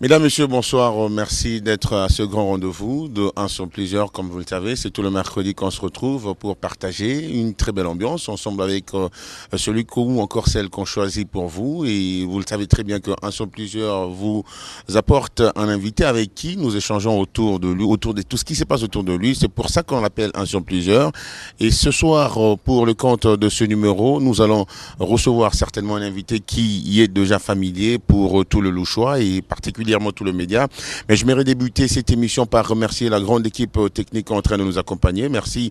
Mesdames, Messieurs, bonsoir. Merci d'être à ce grand rendez-vous de Un sur plusieurs. Comme vous le savez, c'est tout le mercredi qu'on se retrouve pour partager une très belle ambiance ensemble avec celui ou encore celle qu'on choisit pour vous. Et vous le savez très bien que Un sur plusieurs vous apporte un invité avec qui nous échangeons autour de lui, autour de tout ce qui se passe autour de lui. C'est pour ça qu'on l'appelle Un sur plusieurs. Et ce soir, pour le compte de ce numéro, nous allons recevoir certainement un invité qui y est déjà familier pour tout le Louchois et particulièrement tous les médias. Mais je m'aimerais débuter cette émission par remercier la grande équipe technique en train de nous accompagner. Merci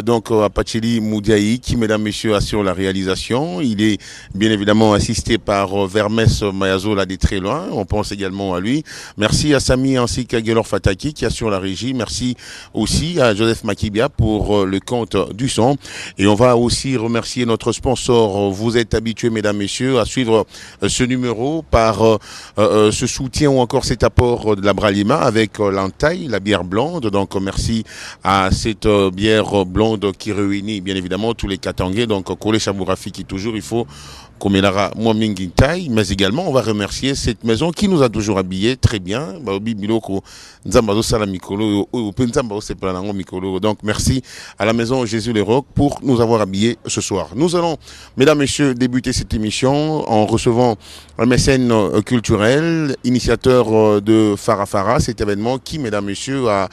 donc à Pacheli Moudiaï qui, mesdames, messieurs, assure la réalisation. Il est bien évidemment assisté par Vermès Mayazo là des très loin. On pense également à lui. Merci à Sami ainsi qu'à Gelor Fataki qui assure la régie. Merci aussi à Joseph Makibia pour le compte du son. Et on va aussi remercier notre sponsor. Vous êtes habitués, mesdames, messieurs, à suivre ce numéro par ce soutien ou encore cet apport de la Bralima avec l'entaille, la bière blonde. Donc merci à cette bière blonde qui réunit bien évidemment tous les Katangais. Donc Kole Chabourafi qui toujours il faut Komelara Mwamingintai, mais également on va remercier cette maison qui nous a toujours habillés très bien. Donc merci à la maison Jésus les Rocs pour nous avoir habillés ce soir. Nous allons, mesdames, messieurs, débuter cette émission en recevant un mécène culturel, initiateur de Farafara, cet événement qui, mesdames, messieurs, a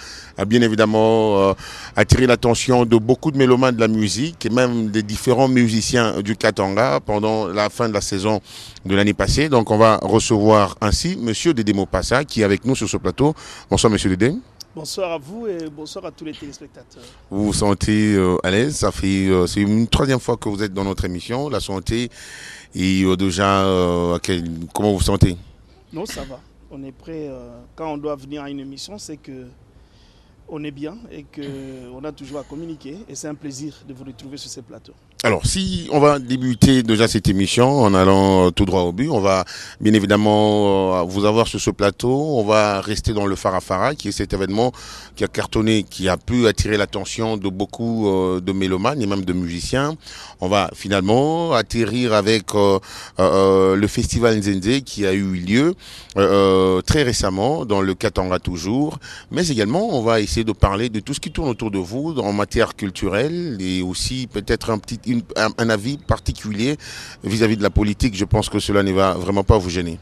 bien évidemment attiré l'attention de beaucoup de mélomanes de la musique et même des différents musiciens du Katanga pendant la fin de la saison de l'année passée. Donc on va recevoir ainsi Monsieur Dédé Mopassa qui est avec nous sur ce plateau. Bonsoir Monsieur Dédé. Bonsoir à vous et bonsoir à tous les téléspectateurs. Vous vous sentez à l'aise? Ça fait c'est une troisième fois que vous êtes dans notre émission. La santé et déjà comment vous vous sentez? Non, ça va. On est prêt. Quand on doit venir à une émission, c'est que on est bien et qu'on a toujours à communiquer. Et c'est un plaisir de vous retrouver sur ces plateaux. Alors, si on va débuter déjà cette émission en allant tout droit au but, on va bien évidemment vous avoir sur ce plateau. On va rester dans le Farafara, qui est cet événement qui a cartonné, qui a pu attirer l'attention de beaucoup de mélomanes et même de musiciens. On va finalement atterrir avec le festival Nzenze qui a eu lieu très récemment dans le Katanga toujours. Mais également, on va essayer de parler de tout ce qui tourne autour de vous en matière culturelle et aussi peut-être un avis particulier vis-à-vis de la politique. Je pense que cela ne va vraiment pas vous gêner.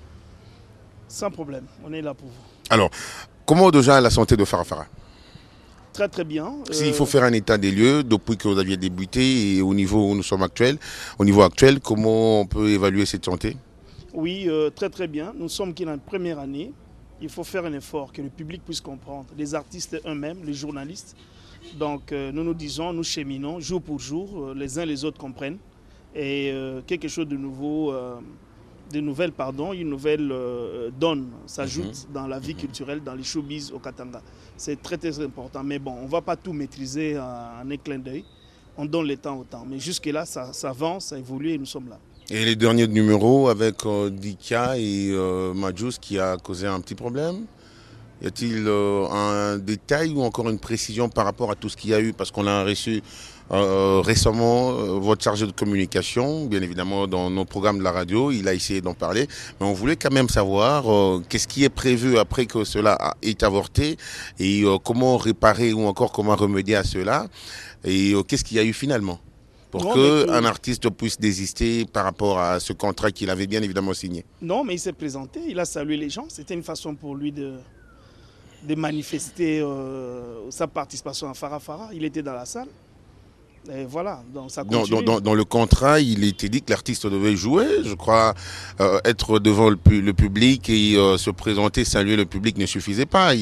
Sans problème, on est là pour vous. Alors, comment déjà la santé de Farafara? Très très bien. S'il faut faire un état des lieux depuis que vous aviez débuté et au niveau où nous sommes actuels, au niveau actuel, comment on peut évaluer cette santé? Oui, très très bien. Nous sommes dans la première année. Il faut faire un effort que le public puisse comprendre. Les artistes eux-mêmes, les journalistes. Donc nous disons, nous cheminons jour pour jour, les uns les autres comprennent. Et quelque chose de nouveau, une nouvelle donne s'ajoute dans la vie culturelle, dans les showbiz au Katanga. C'est très très important. Mais bon, on ne va pas tout maîtriser en un clin d'œil. On donne le temps au temps. Mais jusque-là, ça avance, ça évolue et nous sommes là. Et les derniers numéros avec Dika et Majus qui a causé un petit problème? Y a-t-il un détail ou encore une précision par rapport à tout ce qu'il y a eu? Parce qu'on a reçu récemment votre chargé de communication, bien évidemment dans nos programmes de la radio, il a essayé d'en parler, mais on voulait quand même savoir qu'est-ce qui est prévu après que cela ait avorté et comment réparer ou encore comment remédier à cela et qu'est-ce qu'il y a eu finalement pour qu'un artiste puisse désister par rapport à ce contrat qu'il avait bien évidemment signé. Non, mais il s'est présenté, il a salué les gens, c'était une façon pour lui de manifester sa participation à Farafara. Il était dans la salle. Et voilà, donc ça continue. Dans le contrat, il était dit que l'artiste devait jouer, je crois, être devant le public et se présenter, saluer le public ne suffisait pas.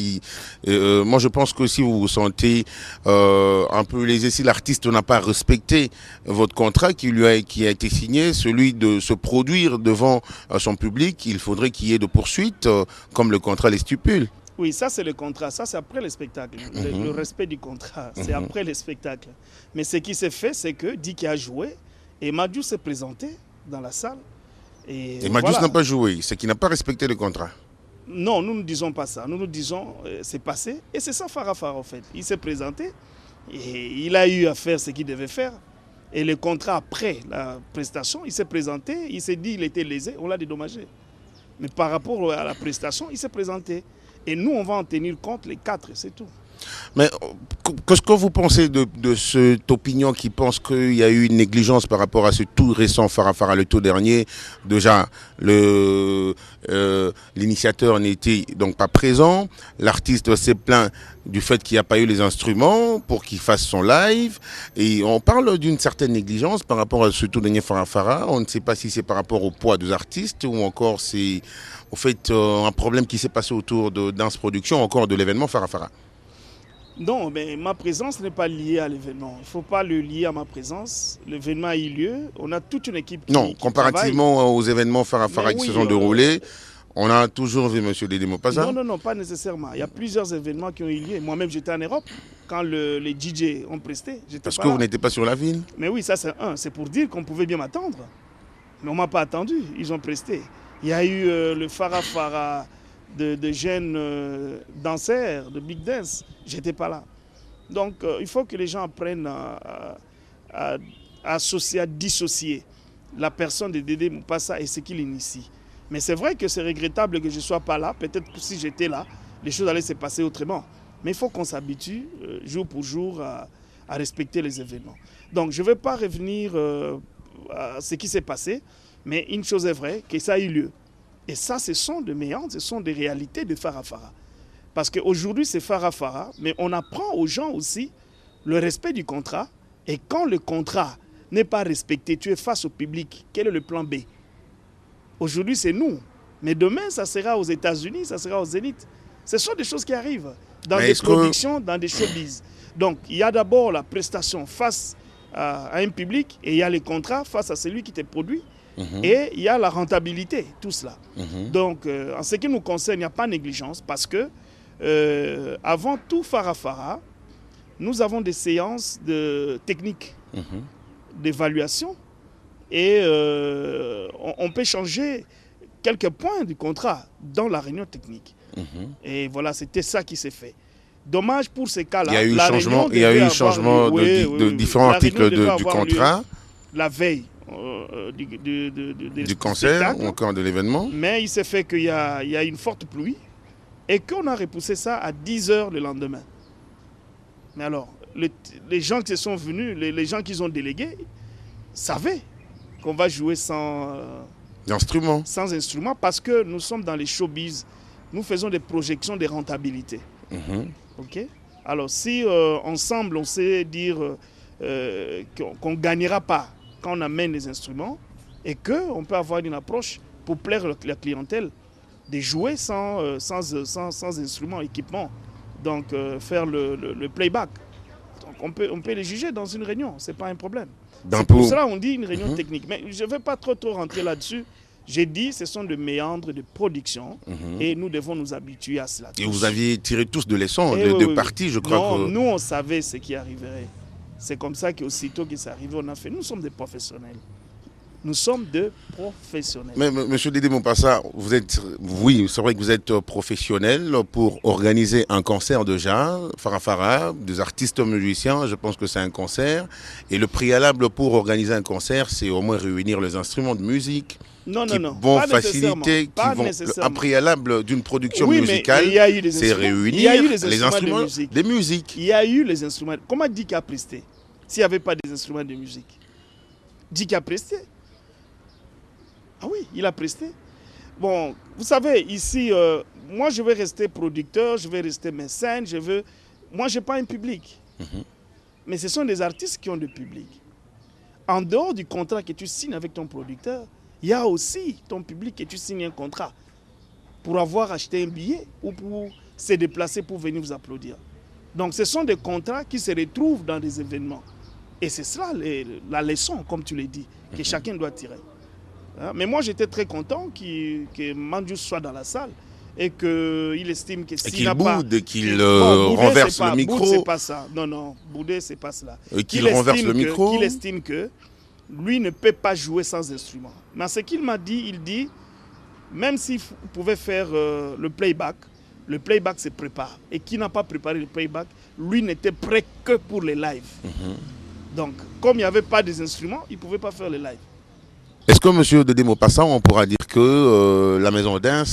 Moi, je pense que si vous vous sentez un peu lésé, si l'artiste n'a pas respecté votre contrat qui a été signé, celui de se produire devant son public, il faudrait qu'il y ait de poursuites, comme le contrat les stipule. Oui, ça c'est le contrat, ça c'est après le spectacle. Le respect du contrat, c'est après le spectacle. Mais ce qui s'est fait, c'est que Diki a joué et Majus s'est présenté dans la salle. Et Majus n'a pas joué, c'est qu'il n'a pas respecté le contrat. Non, nous ne disons pas ça. Nous disons c'est passé et c'est ça Farafara en fait. Il s'est présenté et il a eu à faire ce qu'il devait faire. Et le contrat après la prestation, il s'est présenté, il s'est dit qu'il était lésé, on l'a dédommagé. Mais par rapport à la prestation, il s'est présenté. Et nous, on va en tenir compte les 4, c'est tout. Mais qu'est-ce que vous pensez de cette opinion qui pense qu'il y a eu une négligence par rapport à ce tout récent Farafara, le tout dernier? Déjà, l'initiateur n'était donc pas présent. L'artiste s'est plaint du fait qu'il n'y a pas eu les instruments pour qu'il fasse son live. Et on parle d'une certaine négligence par rapport à ce tout dernier Farafara. On ne sait pas si c'est par rapport au poids des artistes ou encore c'est au fait un problème qui s'est passé autour de Dance Production, encore de l'événement Farafara. Non, mais ma présence n'est pas liée à l'événement. Il ne faut pas le lier à ma présence. L'événement a eu lieu. On a toute une équipe qui Non, comparativement travaille. aux événements Farafara qui se sont déroulés, on a toujours vu M. Dédé Mopassa. Non, pas nécessairement. Il y a plusieurs événements qui ont eu lieu. Moi-même, j'étais en Europe quand les DJ ont presté. Parce que vous n'étiez pas sur la ville. Mais oui, ça c'est un. C'est pour dire qu'on pouvait bien m'attendre. Mais on ne m'a pas attendu. Ils ont presté. Il y a eu le Farafara de jeunes danseurs, de big dance. J'étais pas là. Donc il faut que les gens apprennent à associer, à dissocier la personne de Dédé Mopassa et ce qu'il initie. Mais c'est vrai que c'est regrettable que je ne sois pas là. Peut-être que si j'étais là, les choses allaient se passer autrement. Mais il faut qu'on s'habitue jour pour jour à respecter les événements. Donc je ne vais pas revenir à ce qui s'est passé, mais une chose est vraie, que ça a eu lieu. Et ça, ce sont des méandres, ce sont des réalités de Farafara. Parce qu'aujourd'hui, c'est Farafara, mais on apprend aux gens aussi le respect du contrat. Et quand le contrat n'est pas respecté, tu es face au public. Quel est le plan B? Aujourd'hui, c'est nous. Mais demain, ça sera aux États-Unis, ça sera au Zénith. Ce sont des choses qui arrivent dans des productions, dans des showbiz. Donc, il y a d'abord la prestation face à un public et il y a les contrats face à celui qui te produit. Et il y a la rentabilité, tout cela. Donc, en ce qui nous concerne, il n'y a pas de négligence parce que avant tout Farafara, nous avons des séances techniques d'évaluation et on peut changer quelques points du contrat dans la réunion technique. Et voilà, c'était ça qui s'est fait. Dommage pour ces cas-là. Il y a eu changement de différents articles du contrat. La veille du concert ou encore de l'événement. Mais il s'est fait qu'il y a une forte pluie et qu'on a repoussé ça à 10 h le lendemain. Mais alors, les gens qui sont venus, les gens qui ont délégué, savaient qu'on va jouer sans instrument parce que nous sommes dans les showbiz. Nous faisons des projections de rentabilité. Ok? Alors, si ensemble, on sait dire qu'on ne gagnera pas quand on amène les instruments et qu'on peut avoir une approche pour plaire la clientèle, de jouer sans instruments, équipement, donc faire le playback. Donc on peut les juger dans une réunion, ce n'est pas un problème. C'est pour cela qu'on dit une réunion technique. Mais je ne vais pas trop rentrer là-dessus. J'ai dit ce sont des méandres de production et nous devons nous habituer à cela. Et vous aviez tiré tous de leçons, de deux parties, je crois. Non, nous on savait ce qui arriverait. C'est comme ça qu'aussitôt que c'est arrivé, on a fait. Nous sommes des professionnels. Nous sommes des professionnels. Mais M. Dédé Mopassa, oui, c'est vrai que vous êtes professionnel pour organiser un concert de jazz, Farafara, des artistes musiciens, je pense que c'est un concert. Et le préalable pour organiser un concert, c'est au moins réunir les instruments de musique. Non, vont faciliter, un préalable d'une production musicale, c'est réunir les instruments de musique. Il y a eu les instruments. Comment Dick a presté s'il n'y avait pas des instruments de musique? Dick a presté. Ah oui, il a presté. Bon, vous savez, ici, moi je vais rester producteur, je vais rester mécène, moi je n'ai pas un public. Mais ce sont des artistes qui ont du public. En dehors du contrat que tu signes avec ton producteur, il y a aussi ton public et tu signes un contrat pour avoir acheté un billet ou pour se déplacer pour venir vous applaudir. Donc ce sont des contrats qui se retrouvent dans des événements. Et c'est cela la leçon, comme tu l'as dit, que chacun doit tirer. Mais moi j'étais très content que Manjou soit dans la salle et qu'il estime que s'il n'a pas... qu'il renverse le micro. Bouder, c'est pas ça. Non, bouder, c'est pas cela. Qu'il renverse le micro. Qu'il estime que lui ne peut pas jouer sans instrument. Mais ce qu'il m'a dit, il dit, même s'il pouvait faire le playback se prépare. Et qui n'a pas préparé le playback, lui n'était prêt que pour les lives. Donc, comme il n'y avait pas des instruments, il ne pouvait pas faire les lives. Est-ce que, monsieur Dédé Maupassant, on pourra dire que la maison d'Ins,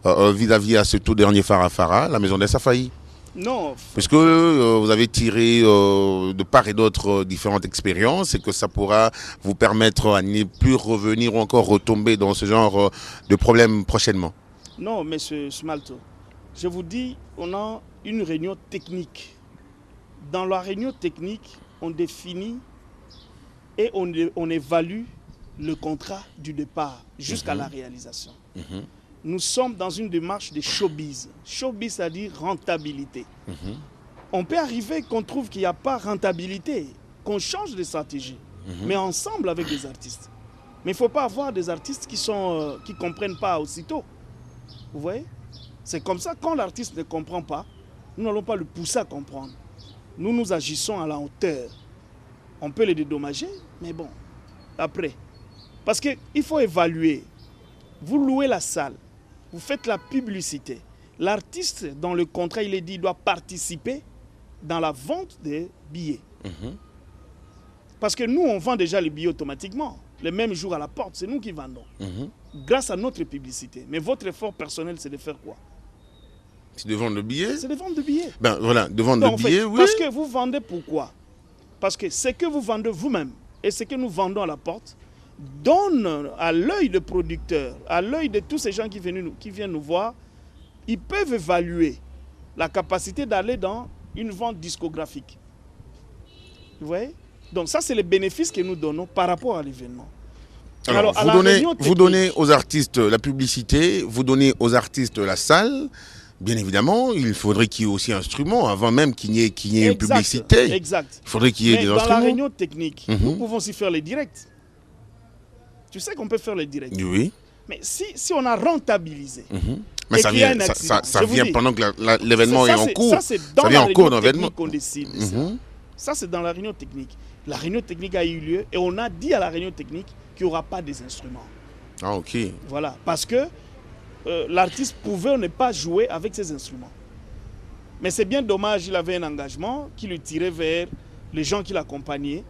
vis-à-vis à ce tout dernier Farafara, la maison d'Ins a failli? Non. Puisque vous avez tiré de part et d'autre différentes expériences et que ça pourra vous permettre à ne plus revenir ou encore retomber dans ce genre de problème prochainement. Non, monsieur Smalto, je vous dis, on a une réunion technique. Dans la réunion technique, on définit et on évalue le contrat du départ jusqu'à la réalisation. Nous sommes dans une démarche de showbiz. Showbiz, c'est-à-dire rentabilité. On peut arriver qu'on trouve qu'il n'y a pas rentabilité, qu'on change de stratégie, mais ensemble avec des artistes. Mais il ne faut pas avoir des artistes qui ne comprennent pas aussitôt. Vous voyez? C'est comme ça, quand l'artiste ne comprend pas, nous n'allons pas le pousser à comprendre. Nous agissons à la hauteur. On peut les dédommager, mais bon, après. Parce qu'il faut évaluer. Vous louez la salle. Vous faites la publicité. L'artiste, dans le contrat, il est dit, doit participer dans la vente des billets. Parce que nous, on vend déjà les billets automatiquement. Le même jour à la porte, c'est nous qui vendons. Grâce à notre publicité. Mais votre effort personnel, c'est de faire quoi? C'est de vendre le billet? C'est de vendre le billet. Ben voilà, de vendre le billet, oui. Parce que vous vendez pourquoi? Parce que ce que vous vendez vous-même et ce que nous vendons à la porte donne à l'œil de producteurs, à l'œil de tous ces gens qui viennent nous voir, ils peuvent évaluer la capacité d'aller dans une vente discographique. Vous voyez? Donc ça, c'est le bénéfice que nous donnons par rapport à l'événement. Alors vous donnez aux artistes la publicité, vous donnez aux artistes la salle. Bien évidemment, il faudrait qu'il y ait aussi un instrument avant même qu'il y ait une publicité. Exact. Il faudrait qu'il y ait des instruments. Dans la réunion technique, nous pouvons aussi faire les directs. Tu sais qu'on peut faire les directs. Oui. Mais si on a rentabilisé, mais ça vient, pendant que l'événement est en cours. Ça, c'est dans la réunion technique qu'on décide. Ça, c'est dans la réunion technique. La réunion technique a eu lieu et on a dit à la réunion technique qu'il n'y aura pas des instruments. Ah, ok. Voilà. Parce que l'artiste pouvait ne pas jouer avec ses instruments. Mais c'est bien dommage, il avait un engagement qui le tirait vers les gens qui l'accompagnaient.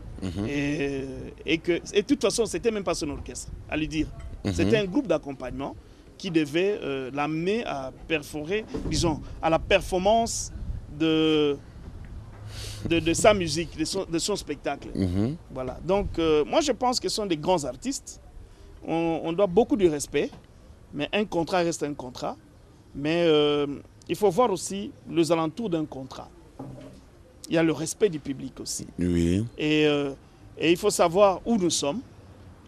Et de toute façon, c'était même pas son orchestre, à lui dire. C'était un groupe d'accompagnement qui devait l'amener à perforer, disons, à la performance de sa musique, de son spectacle. Voilà. Donc, moi, je pense que ce sont des grands artistes. On doit beaucoup de respect, mais un contrat reste un contrat. Mais il faut voir aussi les alentours d'un contrat. Il y a le respect du public aussi. Oui. Et il faut savoir où nous sommes,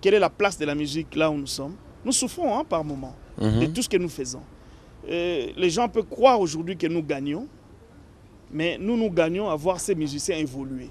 quelle est la place de la musique là où nous sommes. Nous souffrons par moment de tout ce que nous faisons. Les gens peuvent croire aujourd'hui que nous gagnons, mais nous gagnons à voir ces musiciens évoluer.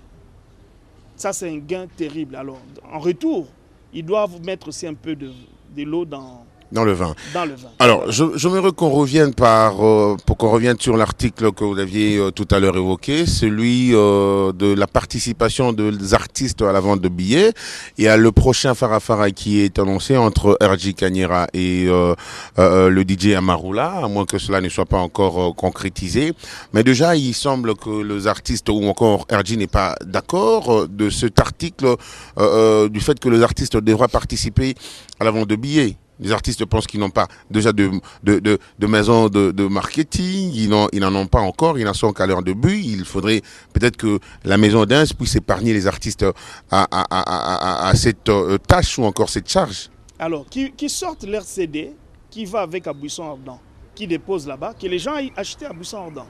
Ça, c'est un gain terrible. Alors, en retour, ils doivent mettre aussi un peu de l'eau dans le vin. Dans le vin. Alors, voilà. J'aimerais qu'on revienne pour qu'on revienne sur l'article que vous aviez tout à l'heure évoqué, celui de la participation des artistes à la vente de billets. Il y a le prochain Farafara qui est annoncé entre RJ Kanyera et le DJ Amarula, à moins que cela ne soit pas encore concrétisé. Mais déjà, il semble que les artistes ou encore RJ n'est pas d'accord de cet article, du fait que les artistes devraient participer à la vente de billets. Les artistes pensent qu'ils n'ont pas déjà de maison de marketing, ils n'en ont pas encore, ils n'en sont qu'à leur début. Il faudrait peut-être que la maison d'Ins puisse épargner les artistes à cette tâche ou encore cette charge. Alors, qui sortent leur CD, qui va avec à Buisson Ardent, qui dépose là-bas, que les gens aillent acheter à Buisson Ardent.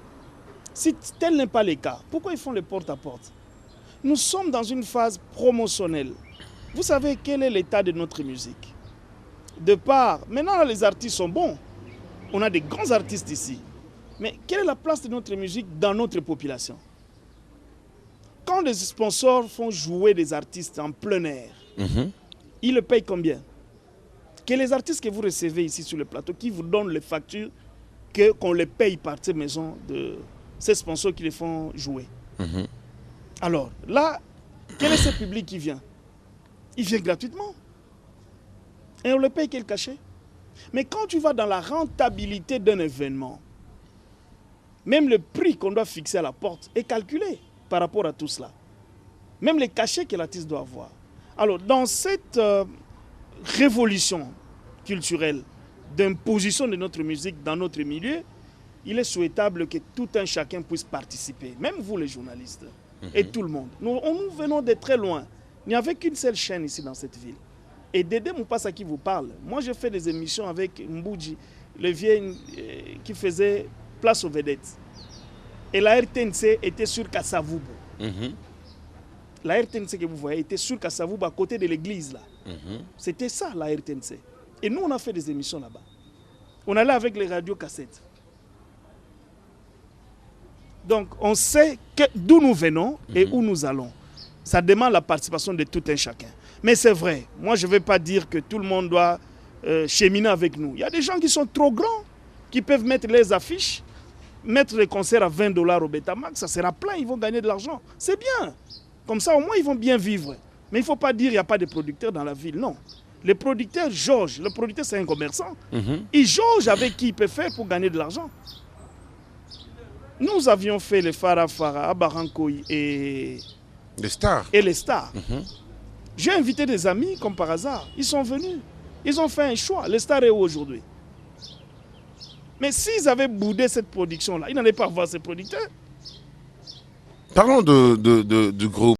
Si tel n'est pas le cas, pourquoi ils font le porte-à-porte? Nous sommes dans une phase promotionnelle. Vous savez quel est l'état de notre musique? Maintenant les artistes sont bons, on a des grands artistes ici, mais quelle est la place de notre musique dans notre population? Quand des sponsors font jouer des artistes en plein air, ils le payent combien? Que les artistes que vous recevez ici sur le plateau, qui vous donnent les factures, qu'on les paye par ces maisons, de ces sponsors qui les font jouer. Alors là, quel est ce public qui vient? Il vient gratuitement. Et on le paye quel cachet? Mais quand tu vas dans la rentabilité d'un événement, même le prix qu'on doit fixer à la porte est calculé par rapport à tout cela. Même les cachets que l'artiste doit avoir. Alors, dans cette révolution culturelle, d'imposition de notre musique dans notre milieu, il est souhaitable que tout un chacun puisse participer, même vous les journalistes, et tout le monde. Nous venons de très loin. Il n'y avait qu'une seule chaîne ici dans cette ville. Et Dédé Moupassa qui vous parle, moi j'ai fait des émissions avec Mbouji, le vieux qui faisait Place aux Vedettes. Et la RTNC était sur Kassavoubou. La RTNC que vous voyez était sur Kassavoubou à côté de l'église là. C'était ça la RTNC. Et nous on a fait des émissions là-bas. On allait avec les radios cassettes. Donc on sait d'où nous venons et où nous allons. Ça demande la participation de tout un chacun. Mais c'est vrai, moi je ne vais pas dire que tout le monde doit cheminer avec nous. Il y a des gens qui sont trop grands, qui peuvent mettre les affiches, mettre les concerts à $20 au Betamax, ça sera plein, ils vont gagner de l'argent. C'est bien. Comme ça au moins ils vont bien vivre. Mais il ne faut pas dire qu'il n'y a pas de producteurs dans la ville, non. Les producteurs jaugent, le producteur c'est un commerçant. Il jauge avec qui il peut faire pour gagner de l'argent. Nous avions fait les Farah, Abarankoy et les stars. J'ai invité des amis comme par hasard. Ils sont venus. Ils ont fait un choix. Les stars est où aujourd'hui? Mais s'ils avaient boudé cette production-là, ils n'allaient pas voir ces producteurs. Parlons du groupe.